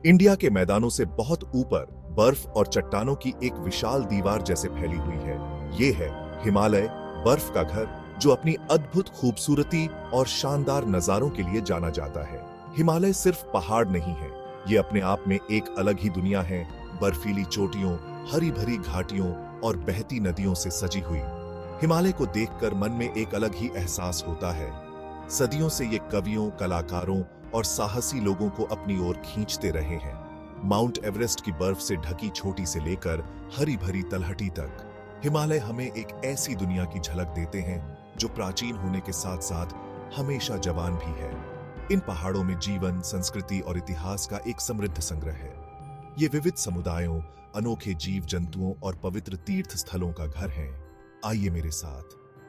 India के मैदानों से बहुत ऊपर बर्फ और चट्टानों की एक विशाल दीवार जैसे फैली हुई है। ये है हिमालय, बर्फ का घर, जो अपनी अद्भुत खूबसूरती और शानदार नजारों के लिए जाना जाता है। हिमालय सिर्फ पहाड़ नहीं है, ये अपने आप में एक अलग ही दुनिया है। बर्फीली चोटियों, हरी भरी घाटियों और बहती नदियों से सजी हुई हिमालय को देखकर मन में एक अलग ही एहसास होता है। सदियों से ये कवियों, कलाकारों और साहसी लोगों को अपनी ओर खींचते रहे हैं। माउंट एवरेस्ट की बर्फ से ढकी छोटी से लेकर हरी भरी तलहटी तक हिमालय हमें एक ऐसी दुनिया की झलक देते हैं जो प्राचीन होने के साथ साथ हमेशा जवान भी है। इन पहाड़ों में जीवन, संस्कृति और इतिहास का एक समृद्ध संग्रह है। ये विविध समुदायों, अनोखे जीव जंतुओं और पवित्र तीर्थ स्थलों का घर है। आइए मेरे साथ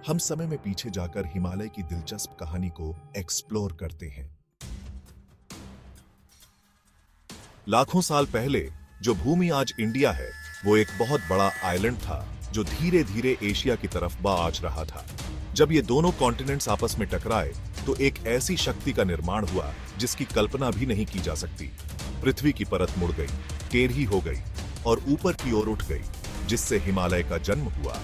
हम समय में पीछे जाकर हिमालय की दिलचस्प कहानी को एक्सप्लोर करते हैं। लाखों साल पहले जो भूमि आज इंडिया है, वो एक बहुत बड़ा आइलैंड था जो धीरे धीरे एशिया की तरफ बाज रहा था। जब ये दोनों कॉन्टिनेंट्स आपस में टकराए तो एक ऐसी शक्ति का निर्माण हुआ जिसकी कल्पना भी नहीं की जा सकती। पृथ्वी की परत मुड़ गई, टेढ़ी हो गई और ऊपर की ओर उठ गई, जिससे हिमालय का जन्म हुआ।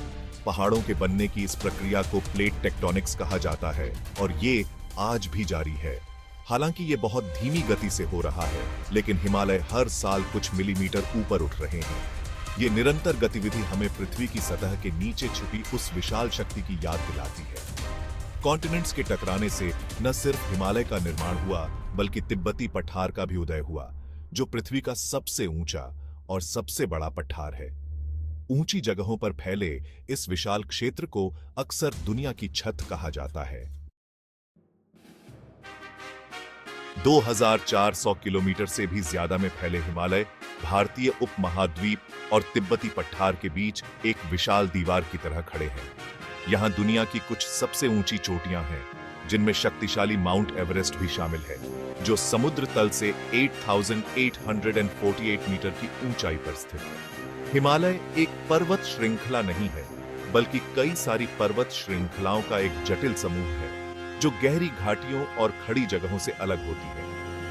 पहाड़ों के बनने की इस प्रक्रिया को प्लेट टेक्टोनिक्स कहा जाता है और ये आज भी जारी है। हालांकि ये बहुत धीमी गति से हो रहा है, लेकिन हिमालय हर साल कुछ मिलीमीटर ऊपर उठ रहे हैं। ये निरंतर गतिविधि हमें पृथ्वी की सतह के नीचे छुपी उस विशाल शक्ति की याद दिलाती है। कॉन्टिनेंट्स के टकराने से न सिर्फ हिमालय का निर्माण हुआ, बल्कि तिब्बती पठार का भी उदय हुआ, जो पृथ्वी का सबसे ऊंचा और सबसे बड़ा पठार है। ऊंची जगहों पर फैले इस विशाल क्षेत्र को अक्सर दुनिया की छत कहा जाता है। 2400 किलोमीटर से भी ज्यादा में फैले हिमालय भारतीय उपमहाद्वीप और तिब्बती पठार के बीच एक विशाल दीवार की तरह खड़े हैं। यहां दुनिया की कुछ सबसे ऊंची चोटियां हैं, जिनमें शक्तिशाली माउंट एवरेस्ट भी शामिल है, जो समुद्र तल से 8848 मीटर की ऊंचाई पर स्थित है। हिमालय एक पर्वत श्रृंखला नहीं है, बल्कि कई सारी पर्वत श्रृंखलाओं का एक जटिल समूह है, जो गहरी घाटियों और खड़ी जगहों से अलग होती है।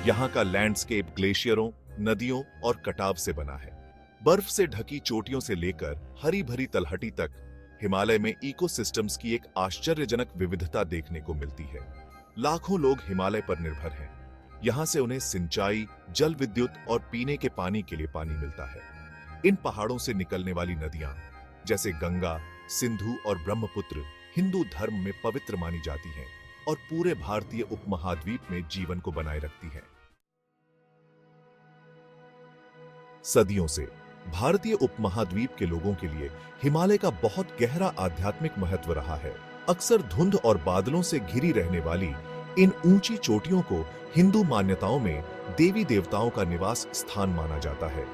यहाँ का लैंडस्केप ग्लेशियरों, नदियों और कटाव से बना है। बर्फ से ढकी चोटियों से लेकर हरी भरी तलहटी तक हिमालय में इकोसिस्टम्स की एक आश्चर्यजनक विविधता देखने को मिलती है। लाखों लोग हिमालय पर निर्भर हैं। यहाँ से उन्हें सिंचाई, जल विद्युत और पीने के पानी के लिए पानी मिलता है। इन पहाड़ों से निकलने वाली नदियां जैसे गंगा, सिंधु और ब्रह्मपुत्र हिंदू धर्म में पवित्र मानी जाती हैं और पूरे भारतीय उपमहाद्वीप में जीवन को बनाए रखती है। सदियों से भारतीय उपमहाद्वीप के लोगों के लिए हिमालय का बहुत गहरा आध्यात्मिक महत्व रहा है। अक्सर धुंध और बादलों से घिरी रहने वाली इन ऊंची चोटियों को हिंदू मान्यताओं में देवी देवताओं का निवास स्थान माना जाता है।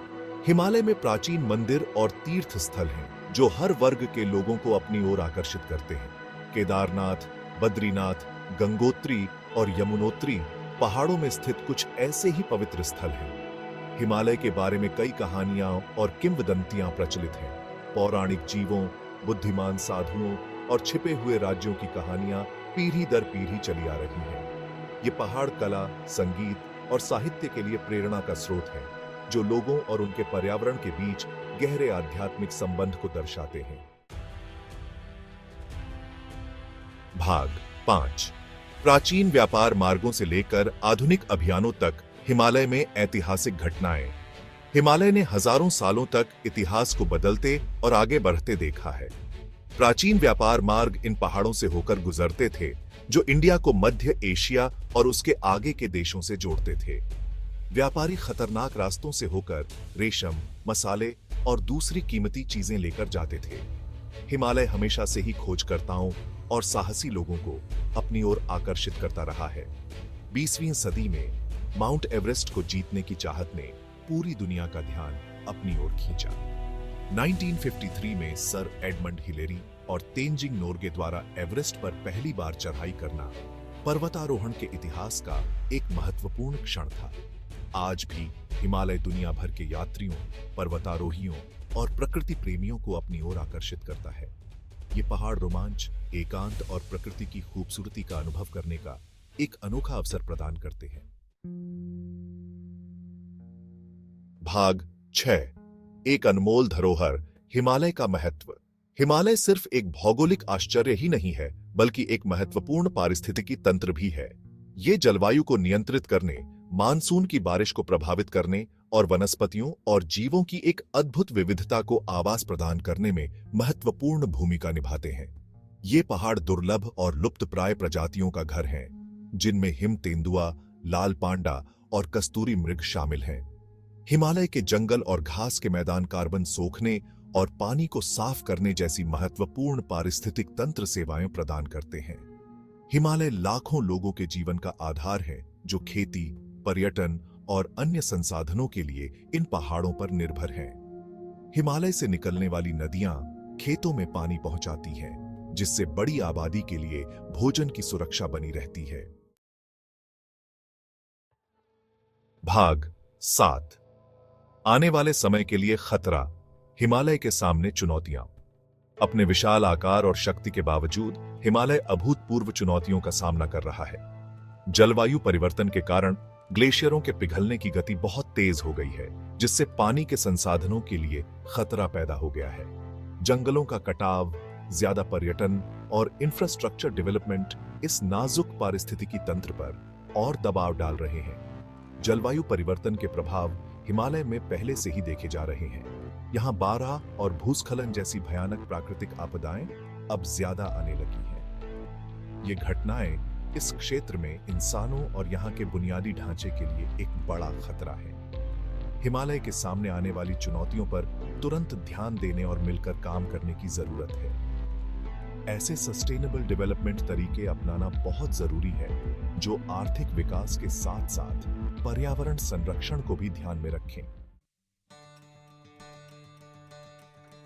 हिमालय में प्राचीन मंदिर और तीर्थ स्थल हैं, जो हर वर्ग के लोगों को अपनी ओर आकर्षित करते हैं। केदारनाथ, बद्रीनाथ, गंगोत्री और यमुनोत्री पहाड़ों में स्थित कुछ ऐसे ही पवित्र स्थल हैं। हिमालय के बारे में कई कहानियां और किंवदंतियां प्रचलित हैं। पौराणिक जीवों, बुद्धिमान साधुओं और छिपे हुए राज्यों की कहानियां पीढ़ी दर पीढ़ी चली आ रही हैं। ये पहाड़ कला, संगीत और साहित्य के लिए प्रेरणा का स्रोत है, जो लोगों और उनके पर्यावरण के बीच गहरे आध्यात्मिक संबंध को दर्शाते हैं। भाग 5। प्राचीन व्यापार मार्गों से लेकर आधुनिक अभियानों तक हिमालय में ऐतिहासिक घटनाएं। हिमालय ने हजारों सालों तक इतिहास को बदलते और आगे बढ़ते देखा है। प्राचीन व्यापार मार्ग इन पहाड़ों से होकर गुजरते थे, जो इंडिया को मध्य एशिया और उसके आगे के देशों से जोड़ते थे। व्यापारी खतरनाक रास्तों से होकर रेशम, मसाले और दूसरी कीमती चीजें लेकर जाते थे। हिमालय हमेशा से ही खोजकर्ताओं और साहसी लोगों को अपनी ओर आकर्षित करता रहा है। 20वीं सदी में माउंट एवरेस्ट को जीतने की चाहत ने पूरी दुनिया का ध्यान अपनी ओर खींचा। 1953 में सर एडमंड हिलेरी और तेंजिंग नोर्गे द्वारा एवरेस्ट पर पहली बार चढ़ाई करना पर्वतारोहण के इतिहास का एक महत्वपूर्ण क्षण था। आज भी हिमालय दुनिया भर के यात्रियों, पर्वतारोहियों और प्रकृति प्रेमियों को अपनी ओर आकर्षित करता है। ये पहाड़ रोमांच, एकांत और प्रकृति की खूबसूरती का अनुभव करने का एक अनोखा अवसर प्रदान करते हैं। भाग 6। एक अनमोल धरोहर, हिमालय का महत्व। हिमालय सिर्फ एक भौगोलिक आश्चर्य ही नहीं है, बल्कि एक महत्वपूर्ण पारिस्थितिकी तंत्र भी है। ये जलवायु को नियंत्रित करने, मानसून की बारिश को प्रभावित करने और वनस्पतियों और जीवों की एक अद्भुत विविधता को आवास प्रदान करने में महत्वपूर्ण भूमिका निभाते हैं। ये पहाड़ दुर्लभ और लुप्तप्राय प्रजातियों का घर हैं, जिनमें हिम तेंदुआ, लाल पांडा और कस्तूरी मृग शामिल हैं। हिमालय के जंगल और घास के मैदान कार्बन सोखने और पानी को साफ करने जैसी महत्वपूर्ण पारिस्थितिक तंत्र सेवाएं प्रदान करते हैं। हिमालय लाखों लोगों के जीवन का आधार है, जो खेती, पर्यटन और अन्य संसाधनों के लिए इन पहाड़ों पर निर्भर हैं। हिमालय से निकलने वाली नदियां खेतों में पानी पहुंचाती हैं, जिससे बड़ी आबादी के लिए भोजन की सुरक्षा बनी रहती है। भाग 7। आने वाले समय के लिए खतरा, हिमालय के सामने चुनौतियां। अपने विशाल आकार और शक्ति के बावजूद हिमालय अभूतपूर्व चुनौतियों का सामना कर रहा है। जलवायु परिवर्तन के कारण ग्लेशियरों के पिघलने की गति बहुत तेज हो गई है, जिससे पानी के संसाधनों के लिए खतरा पैदा हो गया है। जंगलों का कटाव, ज्यादा पर्यटन और इंफ्रास्ट्रक्चर डेवलपमेंट इस नाजुक पारिस्थितिकी तंत्र पर और दबाव डाल रहे हैं। जलवायु परिवर्तन के प्रभाव हिमालय में पहले से ही देखे जा रहे हैं। यहाँ बाढ़ और भूस्खलन जैसी भयानक प्राकृतिक आपदाएं अब ज्यादा आने लगी हैं। ये घटनाएं इस क्षेत्र में इंसानों और यहाँ के बुनियादी ढांचे के लिए एक बड़ा खतरा है। हिमालय के सामने आने वाली चुनौतियों पर तुरंत ध्यान देने और मिलकर काम करने की जरूरत है। ऐसे सस्टेनेबल डेवलपमेंट तरीके अपनाना बहुत जरूरी है, जो आर्थिक विकास के साथ साथ पर्यावरण संरक्षण को भी ध्यान में रखें।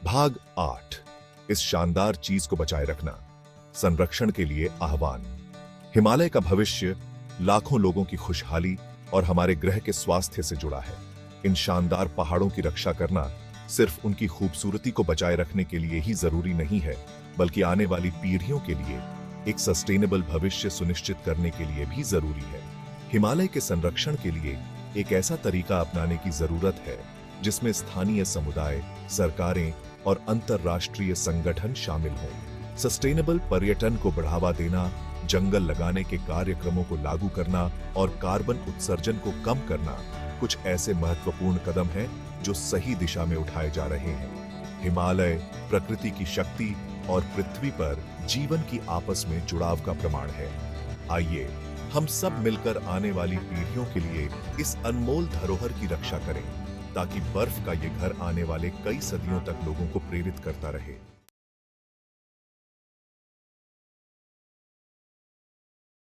भाग 8। इस शानदार चीज को बचाए रखना, संरक्षण के लिए आह्वान। हिमालय का भविष्य लाखों लोगों की खुशहाली और हमारे ग्रह के स्वास्थ्य से जुड़ा है। इन शानदार पहाड़ों की रक्षा करना सिर्फ उनकी खूबसूरती को बचाए रखने के लिए ही जरूरी नहीं है, बल्कि आने वाली पीढ़ियों के लिए एक सस्टेनेबल भविष्य सुनिश्चित करने के लिए भी जरूरी है। हिमालय के संरक्षण के लिए एक ऐसा तरीका अपनाने की जरूरत है, जिसमें स्थानीय समुदाय, सरकारें और अंतर्राष्ट्रीय संगठन शामिल हों। सस्टेनेबल पर्यटन को बढ़ावा देना, जंगल लगाने के कार्यक्रमों को लागू करना और कार्बन उत्सर्जन को कम करना कुछ ऐसे महत्वपूर्ण कदम हैं जो सही दिशा में उठाए जा रहे हैं। हिमालय प्रकृति की शक्ति और पृथ्वी पर जीवन की आपस में जुड़ाव का प्रमाण है। आइए हम सब मिलकर आने वाली पीढ़ियों के लिए इस अनमोल धरोहर की रक्षा करें, ताकि बर्फ का ये घर आने वाले कई सदियों तक लोगों को प्रेरित करता रहे।